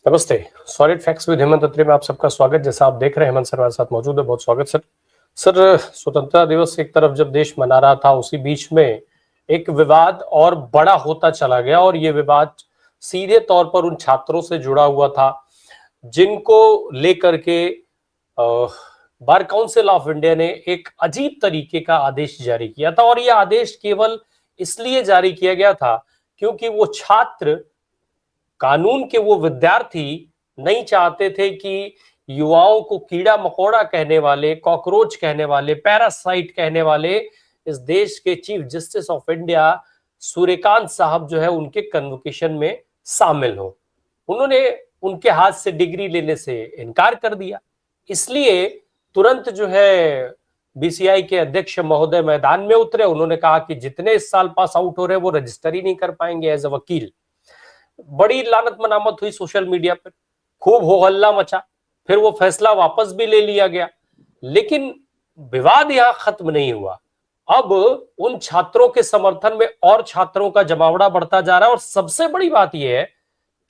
नमस्ते। Solid facts with Hemant अत्री में आप सबका स्वागत। जैसा आप देख रहे हैं हेमंत सर हमारे साथ मौजूद है, बहुत स्वागत सर। सर, स्वतंत्रता दिवस एक तरफ जब देश मना रहा था, उसी बीच में एक विवाद और बड़ा होता चला गया और ये विवाद सीधे तौर पर उन छात्रों से जुड़ा हुआ था जिनको लेकर के बार काउंसिल ऑफ इंडिया ने एक अजीब तरीके का आदेश जारी किया था। और यह आदेश केवल इसलिए जारी किया गया था क्योंकि वो छात्र, कानून के वो विद्यार्थी नहीं चाहते थे कि युवाओं को कीड़ा मकोड़ा कहने वाले, कॉकरोच कहने वाले, पैरासाइट कहने वाले इस देश के chief justice of India Suryakant साहब जो है उनके कन्वोकेशन में शामिल हो। उन्होंने उनके हाथ से डिग्री लेने से इनकार कर दिया। इसलिए तुरंत जो है बीसीआई के अध्यक्ष महोदय मैदान में उतरे। उन्होंने कहा कि जितने इस साल पास आउट हो रहे हैं वो रजिस्टर ही नहीं कर पाएंगे एज अ वकील। बड़ी लानत मनामत हुई सोशल मीडिया पर, खूब हो हल्ला मचा, फिर वो फैसला वापस भी ले लिया गया। लेकिन विवाद यहां खत्म नहीं हुआ। अब उन छात्रों के समर्थन में और छात्रों का जमावड़ा बढ़ता जा रहा है। और सबसे बड़ी बात यह है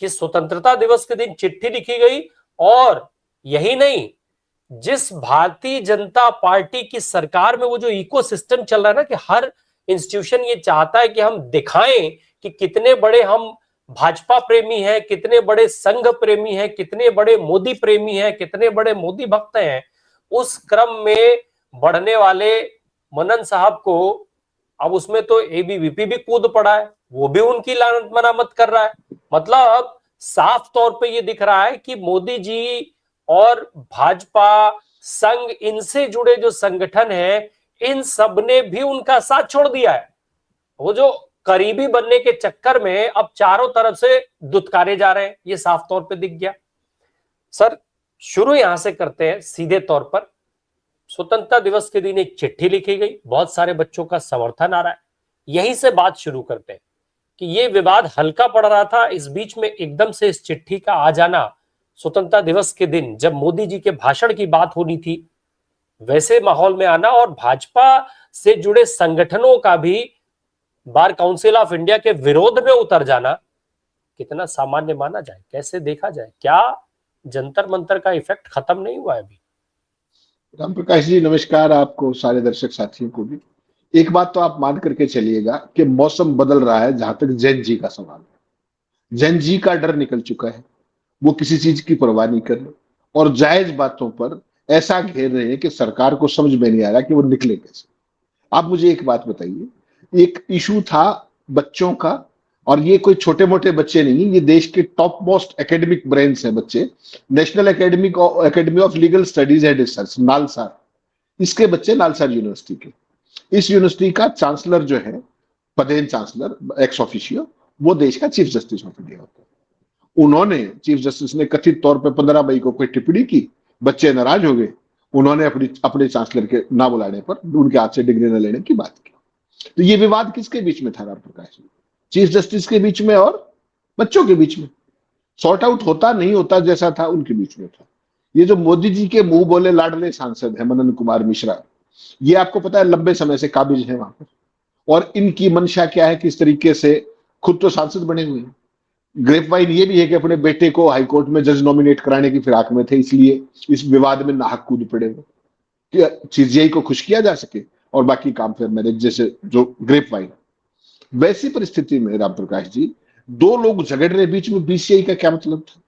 कि स्वतंत्रता दिवस के दिन चिट्ठी लिखी गई, और यही नहीं, जिस भारतीय जनता पार्टी की सरकार में वो जो इकोसिस्टम चल रहा है ना, कि हर इंस्टीट्यूशन ये चाहता है कि हम दिखाएं कि कितने बड़े हम भाजपा प्रेमी हैं, कितने बड़े संघ प्रेमी हैं, कितने बड़े मोदी प्रेमी हैं, कितने बड़े मोदी भक्त हैं। उस क्रम में बढ़ने वाले मनन साहब को अब उसमें तो एबीवीपी भी कूद पड़ा है, वो भी उनकी लानत मनामत कर रहा है। मतलब साफ तौर पे ये दिख रहा है कि मोदी जी और भाजपा, संघ, इनसे जुड़े जो संगठन हैं, इन सब ने भी उनका साथ छोड़ दिया है। वो जो करीबी बनने के चक्कर में अब चारों तरफ से दुत्कारे जा रहे हैं, ये साफ तौर पे दिख गया। सर, शुरू यहां से करते हैं सीधे तौर पर। स्वतंत्रता दिवस के दिन एक चिट्ठी लिखी गई, बहुत सारे बच्चों का समर्थन आ रहा है। यहीं से बात शुरू करते हैं कि ये विवाद हल्का पड़ रहा था, इस बीच में एकदम से इस चिट्ठी का आ जाना स्वतंत्रता दिवस के दिन, जब मोदी जी के भाषण की बात होनी थी, वैसे माहौल में आना और भाजपा से जुड़े संगठनों का भी बार काउंसिल ऑफ इंडिया के विरोध में उतर जाना, कितना सामान्य माना जाए, कैसे देखा जाए? क्या जंतर मंतर का इफेक्ट खत्म नहीं हुआ है अभी? राम प्रकाश जी नमस्कार, आपको सारे दर्शक साथियों को भी। एक बात तो आप मान करके चलिएगा कि मौसम बदल रहा है। जहां तक जैन जी का सवाल है, जैन जी का डर निकल चुका है। वो किसी चीज की परवाह नहीं कर रहे और जायज बातों पर ऐसा घेर रहे हैं कि सरकार को समझ में नहीं आ रहा कि वो निकले कैसे। आप मुझे एक बात बताइए, एक इशू था बच्चों का, और ये कोई छोटे मोटे बच्चे नहीं, ये देश के टॉप मोस्ट एकेडमिक ब्रेन्स हैं बच्चे। National academy of legal studies and research, NALSA, इसके बच्चे नालसा यूनिवर्सिटी के। इस यूनिवर्सिटी का चांसलर जो है, पदेन चांसलर एक्स ऑफिशियो, वो देश का चीफ जस्टिस ऑफ इंडिया होता है। उन्होंने, चीफ जस्टिस ने कथित तौर पर 15 मई को कोई टिप्पणी की, बच्चे नाराज हो गए। उन्होंने अपने चांसलर के ना बुलाने पर उनके हाथ से डिग्री न लेने की बात की। तो ये विवाद किसके बीच में था राम प्रकाश जी? चीफ जस्टिस के बीच में और बच्चों के बीच में। सॉर्ट आउट होता नहीं होता जैसा था उनके बीच में था। ये जो मोदी जी के मुंह बोले लाडले सांसद है मनन कुमार मिश्रा, ये आपको पता है लंबे समय से काबिज है वहां पर। और इनकी मंशा क्या है, किस तरीके से, खुद तो सांसद बने हुए हैं। ग्रेप वाइन ये भी है कि अपने बेटे को हाईकोर्ट में जज नॉमिनेट कराने की फिराक में थे, इसलिए इस विवाद में नाहक कूद पड़े हुए कि सीजीआई को खुश किया जा सके और बाकी काम फिर मैरिज जैसे जो ग्रेप वाइन। वैसी परिस्थिति में राम प्रकाश जी, दो लोग झगड़ रहे, बीच में बीसीआई का क्या मतलब था?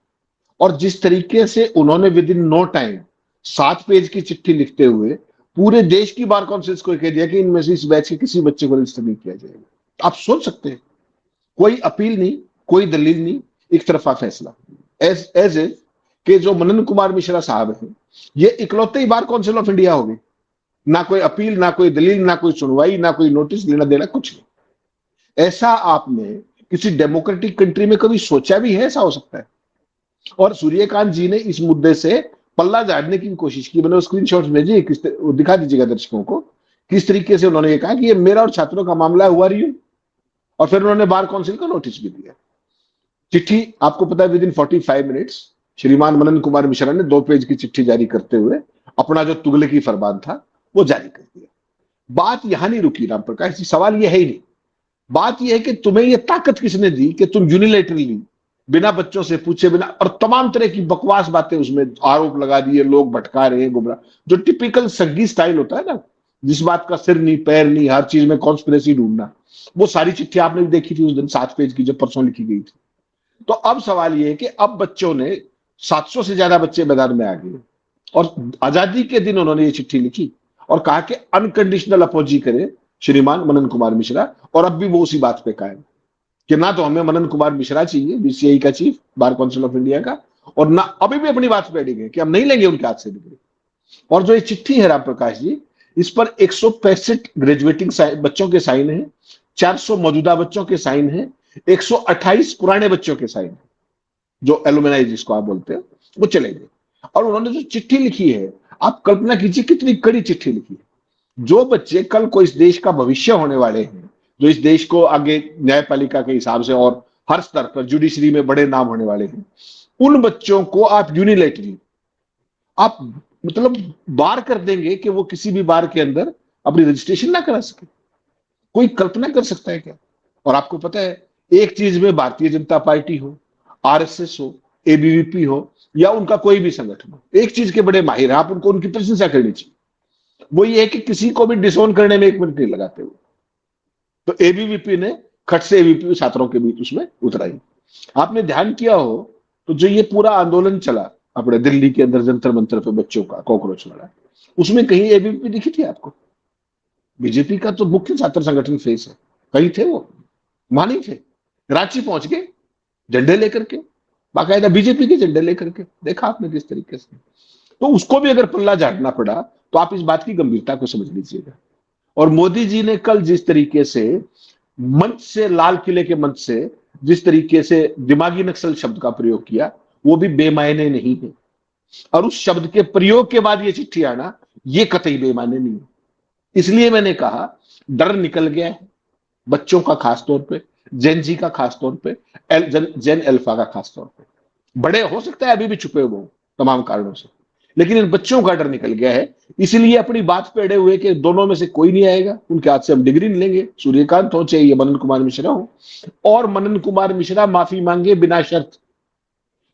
और जिस तरीके से उन्होंने within no time 7 page की चिट्ठी लिखते हुए पूरे देश की बार काउंसिल को कह दिया कि इनमें से इस बैच के किसी बच्चे को रजिस्टर नहीं किया जाएगा। आप सोच सकते हैं, कोई अपील नहीं, कोई दलील नहीं, एक तरफा फैसला। एज ए कि जो मनन कुमार मिश्रा साहब हैं, ये इकलौते ही बार काउंसिल ऑफ इंडिया हो गए। ना कोई अपील, ना कोई दलील, ना कोई सुनवाई, ना कोई नोटिस लेना देना, कुछ नहीं। ऐसा आपने किसी डेमोक्रेटिक कंट्री में कभी सोचा भी है ऐसा हो सकता है? और सूर्यकांत जी ने इस मुद्दे से पल्ला झाड़ने की कोशिश की। मैंने स्क्रीनशॉट्स भेजे, दिखा दीजिएगा दर्शकों को, किस तरीके से उन्होंने ये कहा कि ये मेरा और छात्रों का मामला हुआ रही। और फिर उन्होंने बार काउंसिल का नोटिस भी दिया। चिट्ठी आपको पता है विद इन 45 मिनट्स श्रीमान मनन कुमार मिश्रा ने 2 पेज की चिट्ठी जारी करते हुए अपना जो तुगलकी फरमान था वो जारी कर दिया। बात यहां नहीं रुकी राम प्रकाश जी, सवाल यह है ही नहीं। बात यह है कि तुम्हें यह ताकत किसने दी कि तुम यूनिलेटरली बिना बच्चों से पूछे, बिना, और तमाम तरह की बकवास बातें उसमें आरोप लगा दिए, लोग भटका रहे हैं, गुमराह, जो टिपिकल संघी स्टाइल होता है ना, जिस बात का सिर नहीं पैर नहीं, हर चीज में कॉन्स्पिरेसी ढूंढना, वो सारी चिट्ठी आपने भी देखी थी उस दिन 7 पेज की जो परसों लिखी गई थी। तो अब सवाल ये है कि अब बच्चों ने 700 से ज्यादा बच्चे मैदान में आ गए और आजादी के दिन उन्होंने ये चिट्ठी लिखी और कहा कि अनकंडीशनल अपोजी करे श्रीमान मनन कुमार मिश्रा, और अब भी वो उसी बात पे कायम कि ना तो हमें मनन कुमार मिश्रा चाहिए बीसीआई का chief, bar council of India का, और ना अभी भी अपनी बात पे अड़े गए कि हम नहीं लेंगे उनके हाथ से डिग्री। और जो ये चिट्ठी है राम प्रकाश जी, इस पर 165 ग्रेजुएटिंग बच्चों के साइन है, 400 मौजूदा बच्चों के साइन है, 128 पुराने बच्चों के साइन है, जो एलुमनाई जिसको आप बोलते हैं, वो चले गए। और उन्होंने जो चिट्ठी लिखी है, आप कल्पना कीजिए कितनी कड़ी चिट्ठी लिखी है। जो बच्चे कल को इस देश का भविष्य होने वाले हैं, जो इस देश को आगे न्यायपालिका के हिसाब से और हर स्तर पर जुडिशरी में बड़े नाम होने वाले हैं, उन बच्चों को आप यूनिलेटरली आप मतलब बार कर देंगे कि वो किसी भी बार के अंदर अपनी रजिस्ट्रेशन ना करा सके। कोई कल्पना कर सकता है क्या? और आपको पता है, एक चीज में भारतीय जनता पार्टी हो, आरएसएस हो, एबीवीपी हो या उनका कोई भी संगठन हो, एक चीज के बड़े माहिर है, आप उनको उनकी प्रशंसा करनी चाहिए। वो ये है कि किसी को भी डिसोन करने में 1 मिनट नहीं लगाते हुए। तो एबीवीपी ने खट से एबीवीपी छात्रों के बीच उसमें उतराई। आपने ध्यान किया हो तो जो ये पूरा आंदोलन चला अपने दिल्ली के अंदर जंतर मंतर पे बच्चों का कॉकरोच लड़ा, उसमें कहीं एबीवीपी दिखी थी आपको? बीजेपी का तो मुख्य छात्र संगठन फेस है, कहीं थे वो? वहां नहीं थे। रांची पहुंच गए झंडे लेकर के, बाकायदा बीजेपी के झंडे लेकर के, देखा आपने किस तरीके से। तो उसको भी अगर पल्ला झाड़ना पड़ा तो आप इस बात की गंभीरता को समझ लीजिएगा। और मोदी जी ने कल जिस तरीके से मंच से, लाल किले के मंच से जिस तरीके से दिमागी नक्सल शब्द का प्रयोग किया, वो भी बेमायने नहीं है। और उस शब्द के प्रयोग के बाद ये चिट्ठी आना, ये कतई बेमायने नहीं है। इसलिए मैंने कहा डर निकल गया है बच्चों का, खास तौर पे जेन जी का, खास तौर पे जेन अल्फा का, खास तौर पे। बड़े हो सकता है अभी भी छुपे हुए हो तमाम कारणों से, लेकिन इन बच्चों का डर निकल गया है। इसलिए अपनी बात पे अड़े हुए कि दोनों में से कोई नहीं आएगा, उनके हाथ से हम डिग्री नहीं लेंगे, सूर्यकांत हो चाहे मनन कुमार मिश्रा हो, और मनन कुमार मिश्रा माफी मांगे बिना शर्त।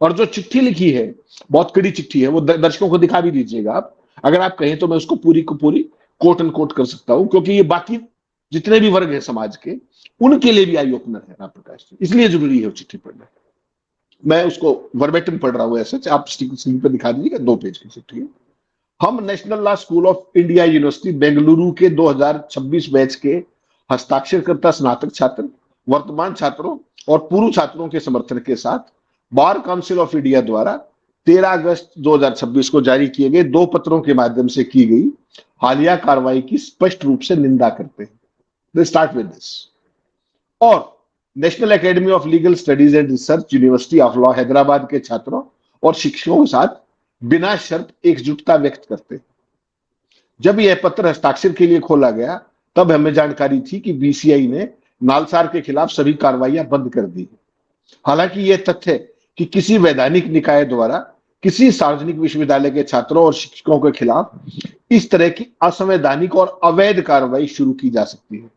और जो चिट्ठी लिखी है, बहुत कड़ी चिट्ठी है, वो दर्शकों को दिखा भी दीजिएगा आप, अगर आप कहें तो मैं उसको पूरी को पूरी कोट एंड कोट कर सकता हूं, क्योंकि ये बाकी जितने भी वर्ग है समाज के, उनके लिए भी आई ओपनर है राम प्रकाश जी, इसलिए जरूरी है वो चिट्ठी पढ़ना। मैं उसको वर्बेटिम पढ़ रहा हूं, ऐसे आप स्क्रीन पर दिखा दीजिएगा, 2 पेज की चिट्ठी है। हम national law school of India university Bengaluru के 2026 बैच के हस्ताक्षरकर्ता स्नातक छात्र, वर्तमान छात्रों और पूर्व छात्रों के समर्थन के साथ बार काउंसिल ऑफ इंडिया द्वारा 13 अगस्त 2026 को जारी किए गए 2 पत्रों के माध्यम से की गई हालिया कार्रवाई की स्पष्ट रूप से निंदा करते हैं। They start with this. और national academy of legal studies and research, university of law Hyderabad के छात्रों और शिक्षकों के साथ बिना शर्त एकजुटता व्यक्त करते हैं। जब यह पत्र हस्ताक्षर के लिए खोला गया, तब हमें जानकारी थी कि बीसीआई ने नालसार के खिलाफ सभी कार्रवाइयां बंद कर दी। हालांकि यह तथ्य कि किसी वैधानिक निकाय द्वारा किसी सार्वजनिक विश्वविद्यालय के छात्रों और शिक्षकों के खिलाफ इस तरह की असंवैधानिक और अवैध कार्रवाई शुरू की जा सकती है,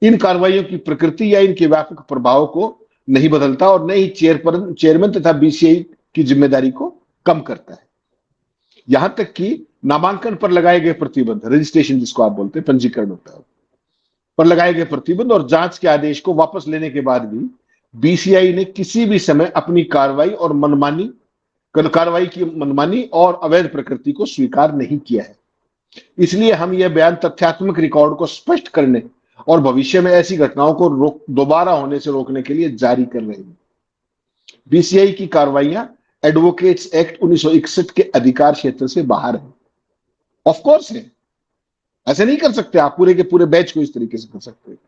इन कार्रवाइयों की प्रकृति या इनके व्यापक प्रभाव को नहीं बदलता और न ही चेयरमैन तथा बीसीआई की जिम्मेदारी को कम करता है। यहां तक कि नामांकन पर लगाए गए प्रतिबंध, रजिस्ट्रेशन जिसको आप बोलते हैं, पंजीकरण होता है, पर लगाए गए प्रतिबंध और जांच के आदेश को वापस लेने के बाद भी बीसीआई ने किसी भी समय अपनी कार्रवाई की मनमानी और अवैध प्रकृति को स्वीकार नहीं किया है। इसलिए हम यह बयान तथ्यात्मक रिकॉर्ड को स्पष्ट करने और भविष्य में ऐसी घटनाओं को दोबारा होने से रोकने के लिए जारी कर रहे हैं। बीसीआई की कार्रवाइयां एडवोकेट्स एक्ट 1961 के अधिकार क्षेत्र से बाहर है। ऑफ कोर्स है, ऐसे नहीं कर सकते आप पूरे के पूरे बैच को इस तरीके से कर सकते हैं।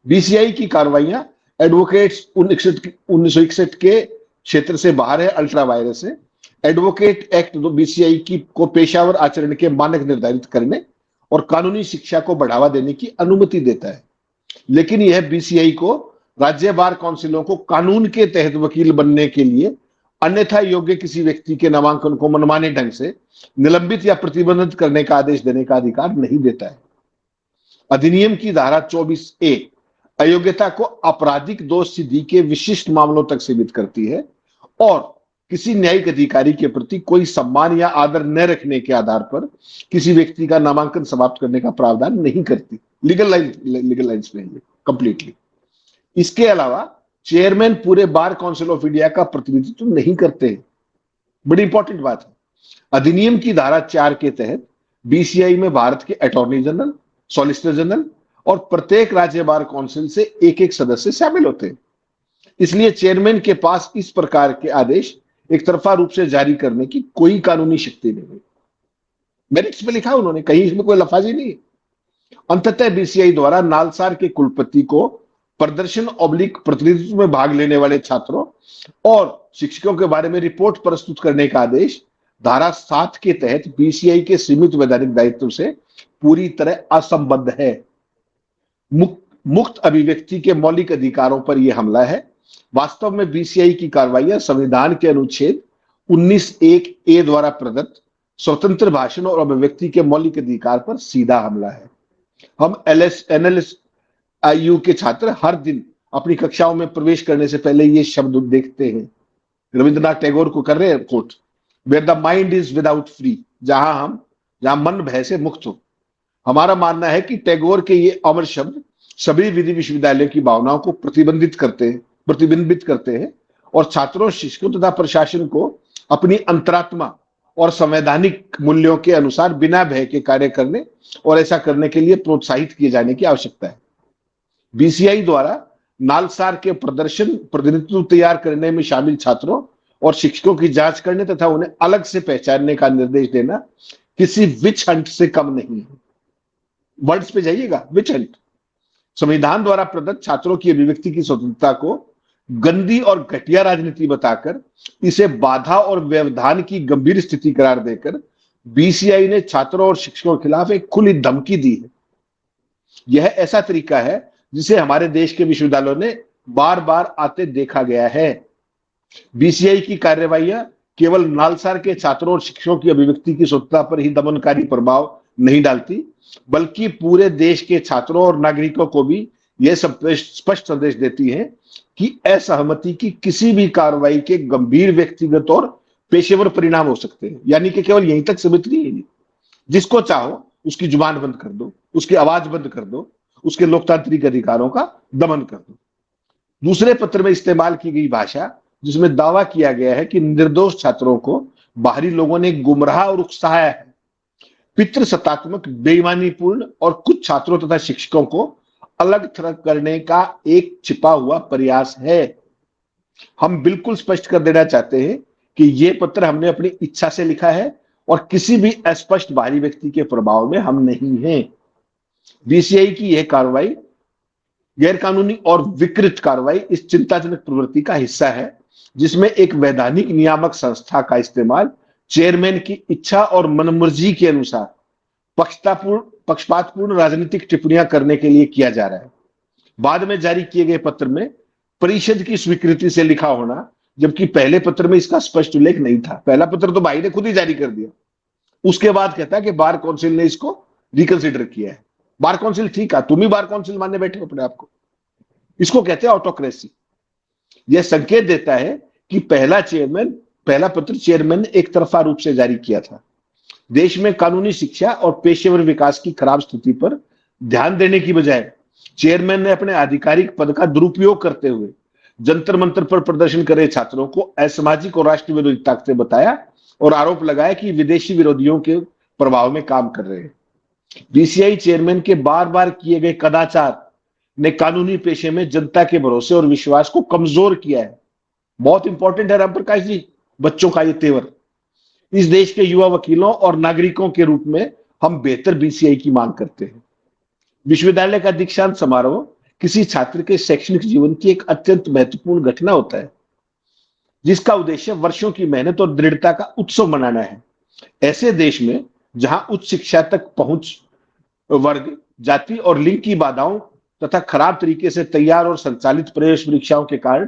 बीसीआई की कार्रवाइयां एडवोकेट्स 1961 के क्षेत्र से बाहर है, अल्ट्रा वायरस है। एडवोकेट एक्ट बीसीआई की को पेशावर आचरण के मानक निर्धारित करने और कानूनी शिक्षा को बढ़ावा देने की अनुमति देता है, लेकिन यह बीसीआई को राज्य बार काउंसिलों को कानून के तहत वकील बनने के लिए अन्यथा योग्य किसी व्यक्ति के नामांकन को मनमाने ढंग से निलंबित या प्रतिबंधित करने का आदेश देने का अधिकार नहीं देता है। अधिनियम की धारा 24A अयोग्यता को आपराधिक दोष सिद्धि के विशिष्ट मामलों तक सीमित करती है और किसी न्यायिक अधिकारी के प्रति कोई सम्मान या आदर न रखने के आधार पर किसी व्यक्ति का नामांकन समाप्त करने का प्रावधान नहीं करती। लीगल लाइंस में ये कंप्लीटली। इसके अलावा चेयरमैन पूरे बार काउंसिल ऑफ इंडिया का प्रतिनिधित्व नहीं करते हैं। बड़ी इंपॉर्टेंट बात है। अधिनियम की धारा 4 के तहत बीसीआई में भारत के अटॉर्नी जनरल, सॉलिसिटर जनरल और प्रत्येक राज्य बार काउंसिल से एक एक सदस्य शामिल होते हैं। इसलिए चेयरमैन के पास इस प्रकार के आदेश एक तरफा रूप से जारी करने की कोई कानूनी शक्ति नहीं है। मेरिट्स में लिखा उन्होंने, कहीं इसमें कोई लफाजी नहीं है। अंततः बीसीआई द्वारा नालसार के कुलपति को प्रदर्शन ऑब्लिक प्रतिनिधित्व में भाग लेने वाले छात्रों और शिक्षकों के बारे में रिपोर्ट प्रस्तुत करने का आदेश धारा 7 के तहत बीसीआई के सीमित वैधानिक दायित्व से पूरी तरह असंबद्ध है। मुक्त अभिव्यक्ति के मौलिक अधिकारों पर यह हमला है। वास्तव में बीसीआई की कार्रवाइयां संविधान के अनुच्छेद 19(1)(a) द्वारा प्रदत्त स्वतंत्र भाषण और अभिव्यक्ति के मौलिक अधिकार पर सीधा हमला है। हम एनएलएसआईयू के छात्र हर दिन अपनी कक्षाओं में प्रवेश करने से पहले ये शब्द देखते हैं। रविंद्रनाथ टैगोर को कर रहे हैं quote, where the mind is without fear, जहां मन भय से मुक्त हो। हमारा मानना है कि टैगोर के ये अमर शब्द सभी विधि विश्वविद्यालयों की भावनाओं को प्रतिबिंबित करते हैं और छात्रों, शिक्षकों तथा प्रशासन को अपनी अंतरात्मा और संवैधानिक मूल्यों के अनुसार बिना भय के कार्य करने और ऐसा करने के लिए प्रोत्साहित किए जाने की आवश्यकता है। बीसीआई द्वारा नालसार के प्रदर्शन प्रतिनिधित्व तैयार करने में शामिल छात्रों और शिक्षकों की जांच करने तथा उन्हें अलग से पहचानने का निर्देश देना किसी विच हंट से कम नहीं है। वर्ड्स पे जाइएगा, विच हंट। संविधान द्वारा प्रदत्त छात्रों की अभिव्यक्ति की स्वतंत्रता को गंदी और घटिया राजनीति बताकर इसे बाधा और व्यवधान की गंभीर स्थिति करार देकर बीसीआई ने छात्रों और शिक्षकों के खिलाफ एक खुली धमकी दी है। यह ऐसा तरीका है जिसे हमारे देश के विश्वविद्यालयों ने बार बार आते देखा गया है। बीसीआई की कार्रवाइयां केवल नालसार के छात्रों और शिक्षकों की अभिव्यक्ति की स्वतंत्रता पर ही दमनकारी प्रभाव नहीं डालती, बल्कि पूरे देश के छात्रों और नागरिकों को भी यह स्पष्ट संदेश देती है कि असहमति की किसी भी कार्रवाई के गंभीर व्यक्तिगत और पेशेवर परिणाम हो सकते हैं। यानी कि केवल यहीं तक सीमित नहीं है। जिसको चाहो उसकी जुबान बंद कर दो, उसकी आवाज बंद कर दो, उसके लोकतांत्रिक अधिकारों का दमन कर दो। दूसरे पत्र में इस्तेमाल की गई भाषा, जिसमें दावा किया गया है कि निर्दोष छात्रों को बाहरी लोगों ने गुमराह और उकसाया है, पितृसत्तात्मक, बेईमानीपूर्ण और कुछ छात्रों तथा शिक्षकों को अलग थलग करने का एक छिपा हुआ प्रयास है। हम बिल्कुल स्पष्ट कर देना चाहते हैं कि यह पत्र हमने अपनी इच्छा से लिखा है और किसी भी अस्पष्ट बाहरी व्यक्ति के प्रभाव में हम नहीं हैं। बीसीआई की यह कार्रवाई, गैरकानूनी और विकृत कार्रवाई, इस चिंताजनक प्रवृत्ति का हिस्सा है जिसमें एक वैधानिक नियामक संस्था का इस्तेमाल चेयरमैन की इच्छा और मनमर्जी के अनुसार पक्षपातपूर्ण राजनीतिक टिप्पणियां करने के लिए किया जा रहा है। बाद में जारी किए गए पत्र में परिषद की स्वीकृति से लिखा होना, जबकि पहले पत्र में इसका स्पष्ट उल्लेख नहीं था। पहला पत्र तो भाई ने खुद ही जारी कर दिया, उसके बाद कहता है कि बार काउंसिल ने इसको रिकंसिडर किया है। बार काउंसिल ठीक है, तुम ही बार काउंसिल मानने बैठे हो अपने आपको। इसको कहते हैं ऑटोक्रेसी। यह संकेत देता है कि पहला पत्र चेयरमैन ने एक तरफा रूप से जारी किया था। देश में कानूनी शिक्षा और पेशेवर विकास की खराब स्थिति पर ध्यान देने की बजाय चेयरमैन ने अपने आधिकारिक पद का दुरुपयोग करते हुए जंतर मंतर पर प्रदर्शन कर रहे छात्रों को असामाजिक और राष्ट्र विरोधी ताकतें बताया और आरोप लगाया कि विदेशी विरोधियों के प्रभाव में काम कर रहे हैं। बीसीआई चेयरमैन के बार बार किए गए कदाचार ने कानूनी पेशे में जनता के भरोसे और विश्वास को कमजोर किया है। बहुत इंपॉर्टेंट है रामप्रकाश जी, बच्चों का ये तेवर। इस देश के युवा वकीलों और नागरिकों के रूप में हम बेहतर बीसीआई की मांग करते हैं। विश्वविद्यालय का दीक्षांत समारोह किसी छात्र के शैक्षणिक जीवन की एक अत्यंत महत्वपूर्ण घटना होता है, जिसका उद्देश्य वर्षों की मेहनत और दृढ़ता का उत्सव मनाना है। ऐसे देश में जहां उच्च शिक्षा तक पहुंच वर्ग, जाति और लिंग की बाधाओं तथा खराब तरीके से तैयार और संचालित प्रवेश परीक्षाओं के कारण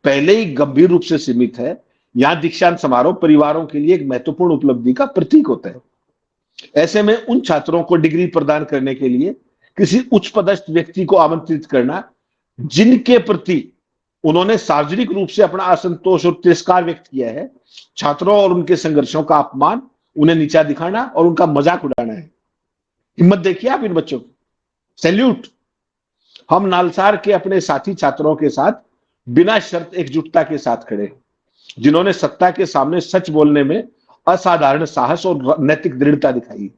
पहले ही गंभीर रूप से सीमित है, यहां दीक्षांत समारोह परिवारों के लिए एक महत्वपूर्ण उपलब्धि का प्रतीक होता है। ऐसे में उन छात्रों को डिग्री प्रदान करने के लिए किसी उच्च पदस्थ व्यक्ति को आमंत्रित करना जिनके प्रति उन्होंने सार्वजनिक रूप से अपना असंतोष और तिरस्कार व्यक्त किया है, छात्रों और उनके संघर्षों का अपमान, उन्हें नीचा दिखाना और उनका मजाक उड़ाना है। हिम्मत देखिए आप इन बच्चों की, सैल्यूट। हम नालसार के अपने साथी छात्रों के साथ बिना शर्त एकजुटता के साथ खड़े, जिन्होंने सत्ता के सामने सच बोलने में असाधारण साहस और नैतिक दृढ़ता दिखाई।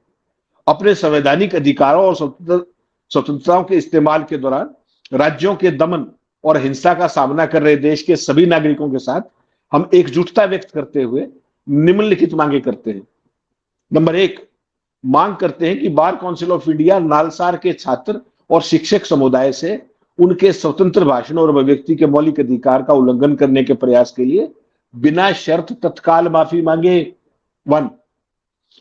अपने संवैधानिक अधिकारों और स्वतंत्रताओं के इस्तेमाल के दौरान राज्यों के दमन और हिंसा का सामना कर रहे देश के सभी नागरिकों के साथ हम एकजुटता व्यक्त करते हुए निम्नलिखित मांगे करते हैं। नंबर 1, मांग करते हैं कि bar council of India NALSAR के छात्र और शिक्षक समुदाय से उनके स्वतंत्र भाषण और अभिव्यक्ति के मौलिक अधिकार का उल्लंघन करने के प्रयास के लिए बिना शर्त तत्काल माफी मांगे। 1,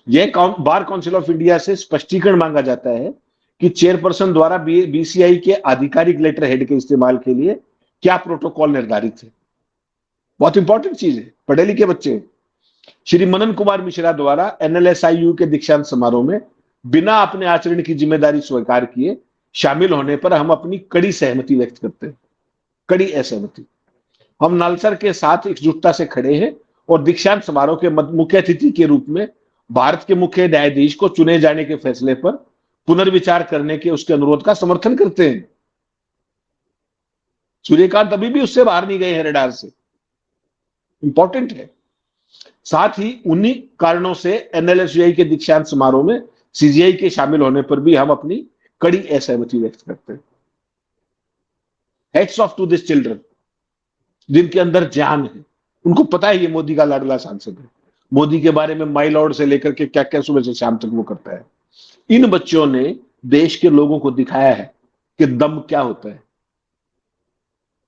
यह बार काउंसिल ऑफ इंडिया से स्पष्टीकरण मांगा जाता है कि चेयरपर्सन द्वारा बीसीआई के आधिकारिक लेटर हेड के इस्तेमाल के लिए क्या प्रोटोकॉल निर्धारित है। बहुत इंपॉर्टेंट चीज है, पढ़े लिखे बच्चे हैं। श्री मनन कुमार मिश्रा द्वारा एनएलएसआईयू के दीक्षांत समारोह में बिना अपने आचरण की जिम्मेदारी स्वीकार किए शामिल होने पर हम अपनी कड़ी सहमति व्यक्त करते हैं, कड़ी असहमति। हम नालसर के साथ एकजुटता से खड़े हैं और दीक्षांत समारोह के मुख्य अतिथि के रूप में भारत के मुख्य न्यायाधीश को चुने जाने के फैसले पर पुनर्विचार करने के उसके अनुरोध का समर्थन करते हैं। सूर्यकांत अभी भी उससे बाहर नहीं गए हैं रडार से, इंपॉर्टेंट है। साथ ही उन्हीं कारणों से एनएलएसयूआई के दीक्षांत समारोह में सीजीआई के शामिल होने पर भी हम अपनी कड़ी असहमति व्यक्त करते हैं। Heads off to this children, जिनके अंदर जान है, उनको पता है ये मोदी का लाडला सांसद है, मोदी के बारे में माई लॉर्ड से लेकर के क्या क्या सुबह से शाम तक वो करता है। इन बच्चों ने देश के लोगों को दिखाया है कि दम क्या होता है,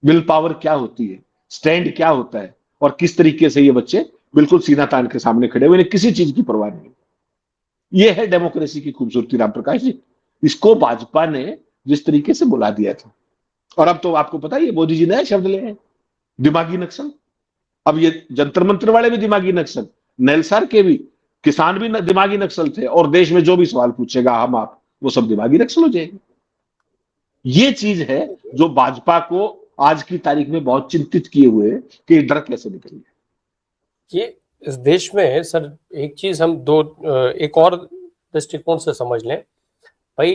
विल पावर क्या होती है, स्टैंड क्या होता है, और किस तरीके से ये बच्चे बिल्कुल सीना तान के सामने खड़े हुए, किसी चीज की परवाह नहीं। ये है डेमोक्रेसी की खूबसूरती राम प्रकाश जी। इसको भाजपा ने जिस तरीके से बुला दिया था, और अब तो आपको पता है मोदी जी नया शब्द ले आए, दिमागी नक्सल। अब ये जंतर मंत्र वाले भी दिमागी नक्सल, नेलसर के भी किसान भी दिमागी नक्सल थे, और देश में जो भी सवाल पूछेगा हम आप, वो सब दिमागी नक्सल हो जाएंगे। ये चीज है जो भाजपा को आज की तारीख में बहुत चिंतित किए हुए कि डर कैसे निकलेगा। ये इस देश में सर एक चीज हम एक और दृष्टिकोण से समझ लें भाई,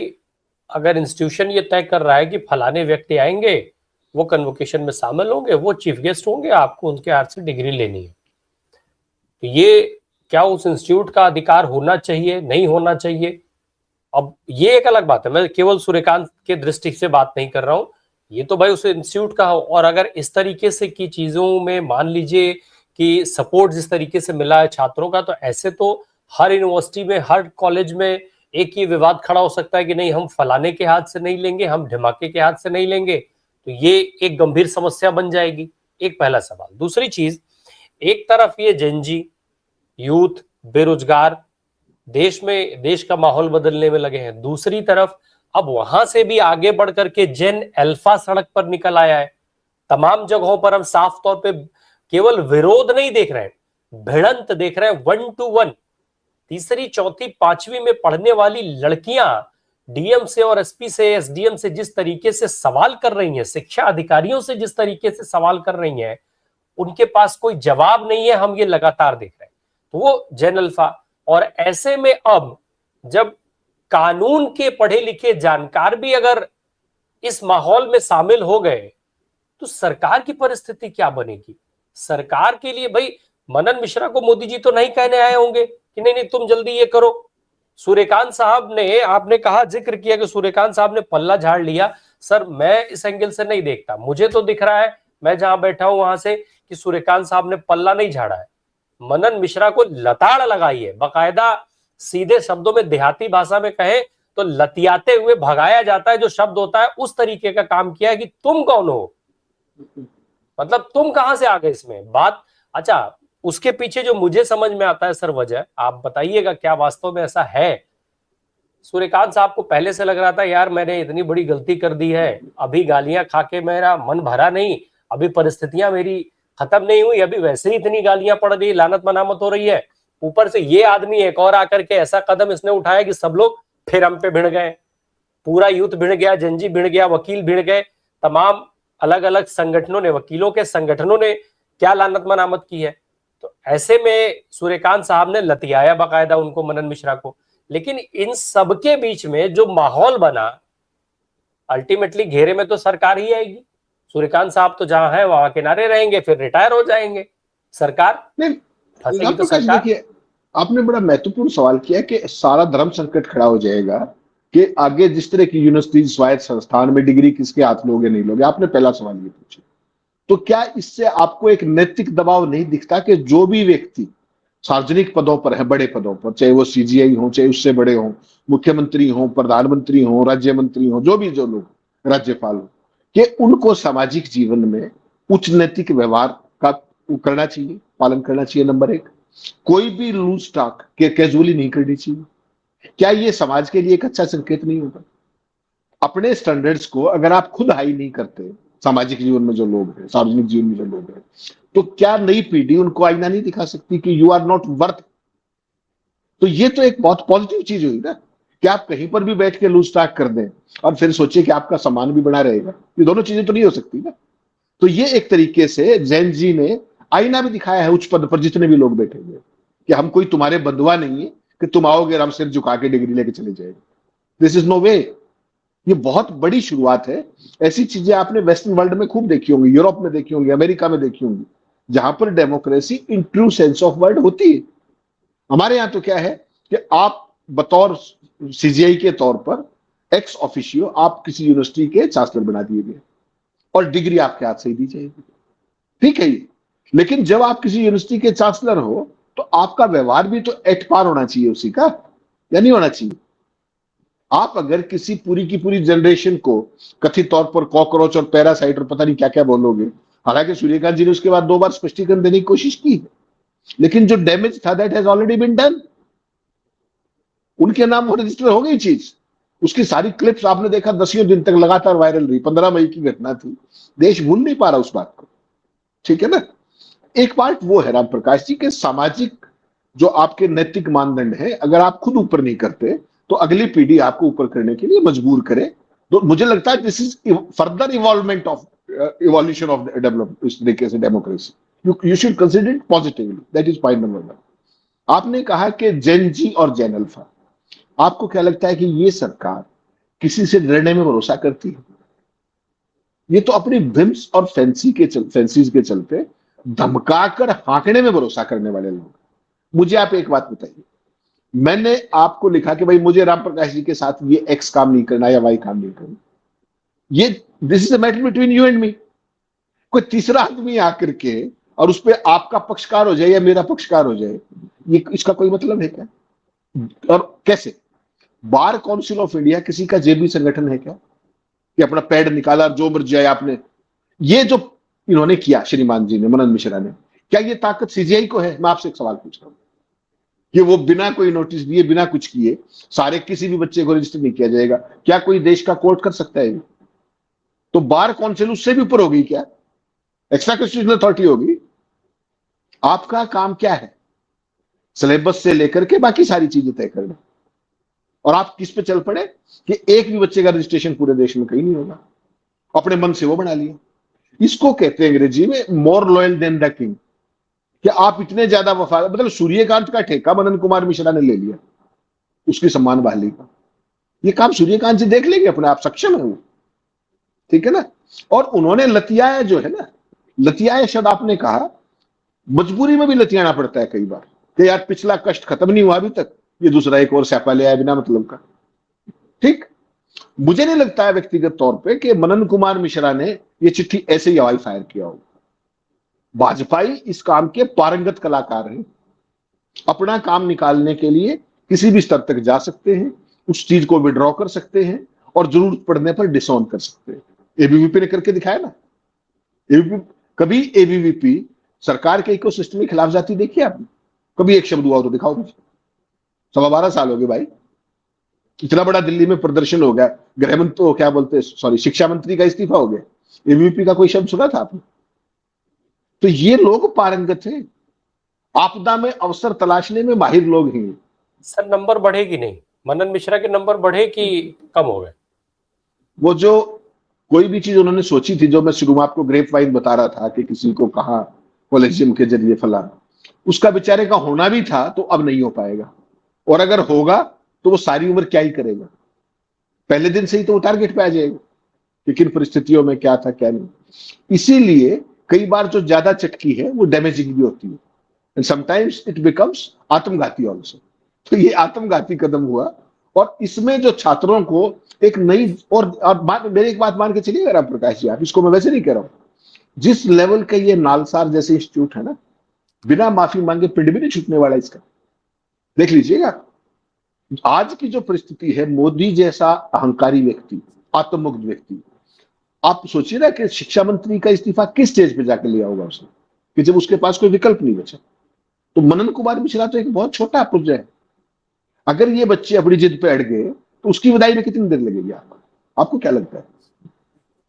अगर इंस्टीट्यूशन ये तय कर रहा है कि फलाने व्यक्ति आएंगे, वो कन्वोकेशन में शामिल होंगे, वो चीफ गेस्ट होंगे, आपको उनके हाथ से डिग्री लेनी है, तो ये क्या उस इंस्टीट्यूट का अधिकार होना चाहिए, नहीं होना चाहिए? अब ये एक अलग बात है, मैं केवल सूर्यकांत के दृष्टि से बात नहीं कर रहा हूं, ये तो भाई उस इंस्टीट्यूट का हो। और अगर इस तरीके से की चीजों में मान लीजिए कि सपोर्ट जिस तरीके से मिला है छात्रों का, तो ऐसे तो हर यूनिवर्सिटी में, हर कॉलेज में एक ही विवाद खड़ा हो सकता है कि नहीं हम फलाने के हाथ से नहीं लेंगे, हम ढिमाके के हाथ से नहीं लेंगे, तो ये एक गंभीर समस्या बन जाएगी। एक पहला सवाल। दूसरी चीज, एक तरफ ये जेनजी यूथ बेरोजगार देश का माहौल बदलने में लगे हैं, दूसरी तरफ अब वहां से भी आगे बढ़ करके जेन अल्फा सड़क पर निकल आया है। तमाम जगहों पर हम साफ तौर पे केवल विरोध नहीं देख रहे हैं, भिड़ंत देख रहे हैं, 1 to 1। तीसरी, चौथी, पांचवी में पढ़ने वाली लड़कियां डीएम से और एसपी से, एसडीएम से जिस तरीके से सवाल कर रही हैं, शिक्षा अधिकारियों से जिस तरीके से सवाल कर रही हैं, उनके पास कोई जवाब नहीं है, हम ये लगातार देख रहे हैं। तो वो जेन अल्फा। और ऐसे में अब जब कानून के पढ़े लिखे जानकार भी अगर इस माहौल में शामिल हो गए, तो सरकार की परिस्थिति क्या बनेगी? सरकार के लिए भाई मनन मिश्रा को मोदी जी तो नहीं कहने आए होंगे कि नहीं नहीं तुम जल्दी ये करो। सूर्यकांत साहब ने, आपने कहा, जिक्र किया कि सूर्यकांत साहब ने पल्ला झाड़ लिया। सर मैं इस एंगल से नहीं देखता, मुझे तो दिख रहा है, मैं जहां बैठा हूं वहां से, कि सूर्यकांत साहब ने पल्ला नहीं झाड़ा है, मनन मिश्रा को लताड़ लगाई है। बाकायदा सीधे शब्दों में, देहाती भाषा में कहे तो लतियाते हुए भगाया जाता है, जो शब्द होता है उस तरीके का काम किया है कि तुम कौन हो, मतलब तुम कहां से आ गए इसमें बात। अच्छा, उसके पीछे जो मुझे समझ में आता है सर वजह, आप बताइएगा क्या वास्तव में ऐसा है? सूर्यकांत साहब को पहले से लग रहा था यार मैंने इतनी बड़ी गलती कर दी है, अभी गालियां खा के मेरा मन भरा नहीं, अभी परिस्थितियां मेरी खत्म नहीं हुई, अभी वैसे ही इतनी गालियां पड़ रही, लानत मनामत हो रही है, ऊपर से ये आदमी एक और आकर के ऐसा कदम इसने उठाया कि सब लोग फिर हम पे भिड़ गए, पूरा यूथ भिड़ गया, जंजी भिड़ गया, वकील भिड़ गए। तमाम अलग अलग संगठनों ने, वकीलों के संगठनों ने क्या लानत मनामत की है। तो ऐसे में सूर्यकांत साहब ने लतियाया बाकायदा उनको, मनन मिश्रा को। लेकिन इन सबके बीच में जो माहौल बना, अल्टीमेटली घेरे में तो सरकार ही आएगी। सूर्यकांत साहब तो जहां है वहां किनारे रहेंगे, फिर रिटायर हो जाएंगे, सरकार नहीं, फंसेगी राम तो प्रकाश जी, सरकार। देखिए, आपने बड़ा महत्वपूर्ण सवाल किया कि सारा धर्म संकट खड़ा हो जाएगा कि आगे जिस तरह की यूनिवर्सिटी स्वायत्त संस्थान में डिग्री किसके हाथ लोगे नहीं लोगे। आपने पहला सवाल ये पूछा, तो क्या इससे आपको एक नैतिक दबाव नहीं दिखता कि जो भी व्यक्ति सार्वजनिक पदों पर है, बड़े पदों पर, चाहे वो सीजीआई हो, चाहे उससे बड़े हो, मुख्यमंत्री हो, प्रधानमंत्री हो, राज्य मंत्री हो, जो भी, जो लोग राज्यपाल हो, कि उनको सामाजिक जीवन में उच्च नैतिक व्यवहार का करना चाहिए, पालन करना चाहिए। नंबर एक, कोई भी लूज टॉक के कैजुअली नहीं करनी चाहिए। क्या ये समाज के लिए एक अच्छा संकेत नहीं होगा? अपने स्टैंडर्ड्स को अगर आप खुद हाई नहीं करते, सामाजिक जीवन में जो लोग हैं, सार्वजनिक जीवन में जो लोग हैं, तो क्या नई पीढ़ी उनको आईना नहीं दिखा सकती कि यू आर नॉट वर्थ? तो ये तो एक बहुत पॉजिटिव चीज हुई ना, कि आप कहीं पर भी बैठ के लूज टॉक कर दें और फिर सोचिए कि आपका सम्मान भी बना रहेगा। ये दोनों चीजें तो नहीं हो सकती ना। तो ये एक तरीके से जैन जी ने आईना भी दिखाया है उच्च पद पर जितने भी लोग बैठे हुए, कि हम कोई तुम्हारे बंधुआ नहीं है कि तुम आओगे और हम सिर झुका के डिग्री लेके चले जाएंगे। दिस इज नो वे। ये बहुत बड़ी शुरुआत है। ऐसी चीजें आपने वेस्टर्न वर्ल्ड में खूब देखी होंगी, यूरोप में देखी होंगी, अमेरिका में देखी होंगी, जहां पर democracy in true sense of word होती है। हमारे यहां तो क्या है कि आप बतौर सीजीआई के तौर पर एक्स ऑफिशियो आप किसी यूनिवर्सिटी के चांसलर बना दिए गए और डिग्री आपके हाथ से ही दी जाएगी। ठीक है ये, लेकिन जब आप किसी यूनिवर्सिटी के चांसलर हो तो आपका व्यवहार भी तो एट पार होना चाहिए उसी का, या नहीं होना चाहिए? आप अगर किसी पूरी की पूरी जनरेशन को कथित तौर पर कॉकरोच और पैरासाइट और पता नहीं क्या क्या बोलोगे, हालांकि सूर्यकांत जी ने उसके बाद 2 बार स्पष्टीकरण देने की कोशिश की है, लेकिन जो डैमेज था that has already been done. उनके नाम वो रजिस्टर हो गई चीज। उसकी सारी क्लिप्स आपने देखा 10 दिन तक लगातार वायरल रही। 15 मई की घटना थी, देश भूल नहीं पा रहा उस बात को। ठीक है ना? एक पार्ट वो है राम प्रकाश जी के सामाजिक जो आपके नैतिक मानदंड है, अगर आप खुद ऊपर नहीं करते तो अगली पीढ़ी आपको ऊपर करने के लिए मजबूर करे। तो मुझे लगता है this is further involvement of evolution of develop, इस तरीके से democracy you should consider it positively. That is point number 1। आपने कहा कि जेन जी और जेन अल्फा, आपको क्या लगता है कि ये सरकार किसी से लड़ने में भरोसा करती है? ये तो अपनी विम्स और फैंसीज के चलते धमकाकर हाँकने में भरोसा करने वाले लोग। मुझे आप एक बात बताइए, मैंने आपको लिखा कि भाई मुझे राम प्रकाश जी के साथ ये एक्स काम नहीं करना या वाई काम नहीं करना, ये this is a matter between you and me. कोई तीसरा आदमी आकर के और उस पर आपका पक्षकार हो जाए या मेरा पक्षकार हो जाए, ये इसका कोई मतलब है क्या? और कैसे? बार काउंसिल ऑफ इंडिया किसी का जेबी संगठन है क्या कि अपना पैड निकाला जो मर्जी आए आपने? ये जो इन्होंने किया श्रीमान जी ने, मनन मिश्रा ने, क्या ये ताकत सीजीआई को है? मैं आपसे एक सवाल पूछ रहा हूं कि वो बिना कोई नोटिस दिए, बिना कुछ किए, सारे किसी भी बच्चे को रजिस्टर नहीं किया जाएगा, क्या कोई देश का कोर्ट कर सकता है? तो बार काउंसिल उससे भी ऊपर होगी क्या? एक्स्ट्रा कॉन्स्टिट्यूशनल अथॉरिटी होगी। आपका काम क्या है? सिलेबस से लेकर के बाकी सारी चीजें तय करना। और आप किस पे चल पड़े कि एक भी बच्चे का रजिस्ट्रेशन पूरे देश में कहीं नहीं होगा, अपने मन से वो बना लिया। इसको कहते हैं अंग्रेजी में more loyal than the king, कि आप इतने ज्यादा वफादार, मतलब सूर्यकांत का ठेका मनन कुमार मिश्रा ने ले लिया उसकी सम्मान बहाली का। ये काम सूर्यकांत जी देख लेंगे अपने आप, सक्षम है वो। ठीक है ना? और उन्होंने लतियाया जो है ना, लतियाया शब्द आपने कहा, मजबूरी में भी लतियाना पड़ता है कई बार कि यार पिछला कष्ट खत्म नहीं हुआ अभी तक, ये दूसरा एक और स्यापा ले आया बिना मतलब का। ठीक, मुझे नहीं लगता है व्यक्तिगत तौर पे कि मनन कुमार मिश्रा ने ये चिट्ठी ऐसे ही हवाई फायर किया होगा। वाजपेयी इस काम के पारंगत कलाकार हैं, अपना काम निकालने के लिए किसी भी स्तर तक जा सकते हैं, उस चीज को विड्रॉ कर सकते हैं और जरूरत पड़ने पर डिसऑन कर सकते हैं। एबीवीपी ने करके दिखाया ना। एबीवीपी, कभी एबीवीपी सरकार के इकोसिस्टम की खिलाफ जाती देखिए आपने? कभी एक शब्द हुआ हो तो दिखाओ मुझे। 12.25 साल हो गए भाई, इतना बड़ा दिल्ली में प्रदर्शन हो गया, गृह मंत्री तो क्या बोलते, सॉरी, शिक्षा मंत्री का इस्तीफा हो गया, एबीवीपी का कोई शब्द सुना था आपने? तो ये लोग पारंगत हैं, आपदा में अवसर तलाशने में माहिर लोग हैं। सर नंबर बढ़े कि नहीं? मनन मिश्रा के नंबर बढ़े कि कम हो गए? वो जो कोई भी चीज उन्होंने सोची थी, जो मैं शुरू में आपको ग्रेप वाइन बता रहा था कि किसी को कहा कॉलेजियम के जरिए फलाना, उसका बेचारे का होना भी था तो अब नहीं हो पाएगा, और अगर होगा तो वो सारी उम्र क्या ही करेगा, पहले दिन से ही तो वो टारगेट पे आ जाएगा कि किन परिस्थितियों में क्या था क्या नहीं। इसीलिए कई बार जो ज्यादा चटकी है वो डैमेजिंग भी होती है, एंड समटाइम्स इट बिकम्स आत्मघाती ऑल्सो। तो ये आत्मघाती कदम हुआ, और इसमें जो छात्रों को एक नई मेरी एक बात मान के चलिए राम प्रकाश जी, आप इसको मैं वैसे नहीं कह रहा हूं, जिस लेवल का ये नालसार जैसे इंस्टीट्यूट है ना, बिना माफी मांगे पिंड भी नहीं छूटने वाला इसका, देख लीजिएगा। आज की जो परिस्थिति है, मोदी जैसा अहंकारी व्यक्ति, आत्ममुग्ध व्यक्ति, आप सोचिए ना कि शिक्षा मंत्री का इस्तीफा किस स्टेज पे जाकर लिया होगा उसने, कि जब उसके पास कोई विकल्प नहीं बचा। तो मनन कुमार मिश्रा तो एक बहुत छोटा पुर्जा है, अगर ये बच्चे अपनी जिद पे अड़ गए तो उसकी विदाई में कितनी देर लगेगी आपको क्या लगता है?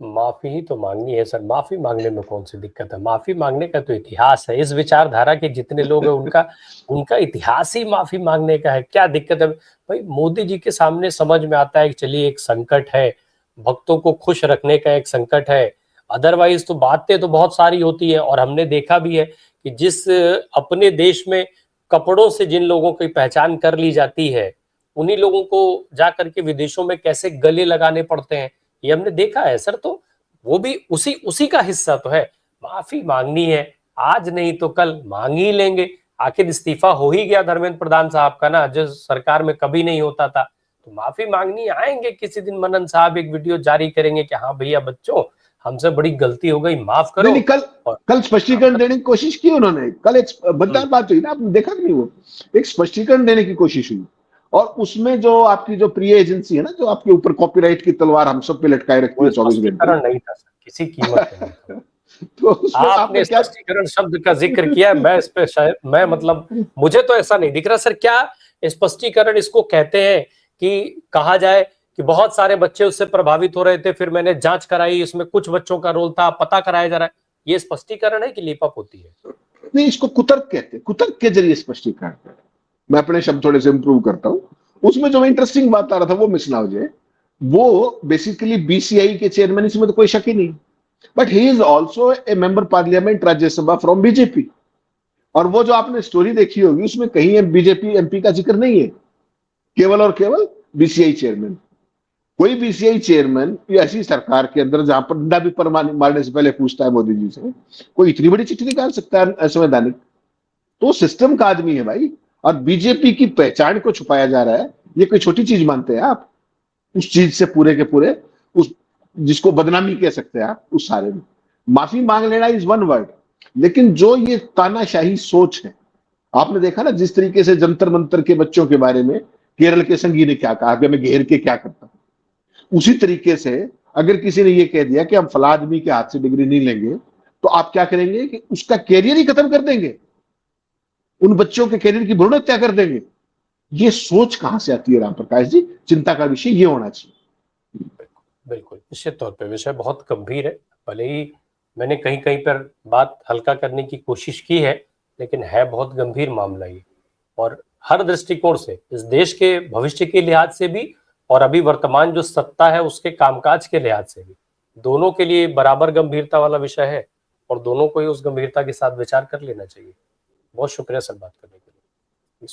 माफी ही तो मांगनी है सर, माफी मांगने में कौन सी दिक्कत है? माफी मांगने का तो इतिहास है, इस विचारधारा के जितने लोग हैं उनका उनका इतिहास ही माफी मांगने का है। क्या दिक्कत है भाई? मोदी जी के सामने समझ में आता है कि चलिए एक संकट है, भक्तों को खुश रखने का एक संकट है, अदरवाइज तो बातें तो बहुत सारी होती है। और हमने देखा भी है कि जिस अपने देश में कपड़ों से जिन लोगों की पहचान कर ली जाती है, उन्हीं लोगों को जा करके विदेशों में कैसे गले लगाने पड़ते हैं, ये हमने देखा है सर। तो वो भी उसी उसी का हिस्सा तो है। माफी मांगनी है, आज नहीं तो कल मांग ही लेंगे। आखिर इस्तीफा हो ही गया धर्मेंद्र प्रधान साहब का ना, जो सरकार में कभी नहीं होता था। तो माफी मांगनी आएंगे किसी दिन, मनन साहब एक वीडियो जारी करेंगे कि हाँ भैया बच्चों, हमसे बड़ी गलती हो गई, माफ करो। नहीं, कल और कल स्पष्टीकरण देने की कोशिश की उन्होंने, कल एक बददार बात हुई ना, आपने देखा कि नहीं, वो एक स्पष्टीकरण देने की कोशिश हुई, और उसमें जो आपकी जो प्रिय एजेंसी है ना, जो आपके ऊपर कॉपीराइट की तलवार हम सब पे लटकाए रखती वो है 24 घंटे, स्पष्टीकरण नहीं था सर, किसी कीमत पे नहीं था। तो उसमें आपने आपने क्या? स्पष्टीकरण शब्द का जिक्र किया, मैं इस पे शायद मैं मतलब मुझे तो ऐसा नहीं दिख रहा सर। क्या स्पष्टीकरण इसको कहते हैं कि कहा जाए कि बहुत सारे बच्चे उससे प्रभावित हो रहे थे, फिर मैंने जांच कराई, इसमें कुछ बच्चों का रोल था, पता कराया जा रहा है, ये स्पष्टीकरण है कि लीपअप होती है? नहीं, इसको कुतर्क कहते हैं, कुतर्क के जरिए स्पष्टीकरण। मैं अपने शब्द थोड़े से इंप्रूव करता हूं। उसमें जो इंटरेस्टिंग बात आ रहा था वो मिसना हो जाए, वो बेसिकली बीसीआई के चेयरमैन, इसमें तो कोई शक ही नहीं, but he is also a member parliament Rajya Sabha from BJP. और वो जो आपने स्टोरी देखी होगी, उसमें कहीं बीजेपी एमपी का जिक्र नहीं है, केवल और केवल बीसीआई चेयरमैन। कोई बीसीआई चेयरमैन ऐसी सरकार के अंदर जहां पर डंडा भी पर मारने से पहले पूछता है मोदी जी से, कोई इतनी बड़ी चिट्ठी निकाल सकता है असंवैधानिक? तो सिस्टम का आदमी है भाई, और बीजेपी की पहचान को छुपाया जा रहा है, ये कोई छोटी चीज मानते हैं आप? उस चीज से पूरे के पूरे, उस जिसको बदनामी कह सकते हैं आप, उस सारे में माफी मांग लेना इज वन वर्ड। लेकिन जो ये तानाशाही सोच है, आपने देखा ना जिस तरीके से जंतर मंतर के बच्चों के बारे में केरल के संगी ने क्या कहा कि मैं घेर के क्या करता हूं, उसी तरीके से अगर किसी ने ये कह दिया कि हम फला आदमी के हाथ से डिग्री नहीं लेंगे, तो आप क्या करेंगे कि उसका कैरियर ही खत्म कर देंगे, उन बच्चों के कैरियर की भ्रूण हत्या कर देंगे। ये सोच कहां से आती है राम प्रकाश जी? चिंता का विषय ये होना चाहिए। बिल्कुल, निश्चित तौर पे विषय बहुत गंभीर है। भले ही मैंने कहीं कहीं पर बात हल्का करने की कोशिश की है, लेकिन है बहुत गंभीर मामला ये। और हर दृष्टिकोण से, इस देश के भविष्य के लिहाज से भी, और अभी वर्तमान जो सत्ता है उसके कामकाज के लिहाज से भी, दोनों के लिए बराबर गंभीरता वाला विषय है। और दोनों को ही उस गंभीरता के साथ विचार कर लेना चाहिए। बहुत शुक्रिया सर बात करने के लिए।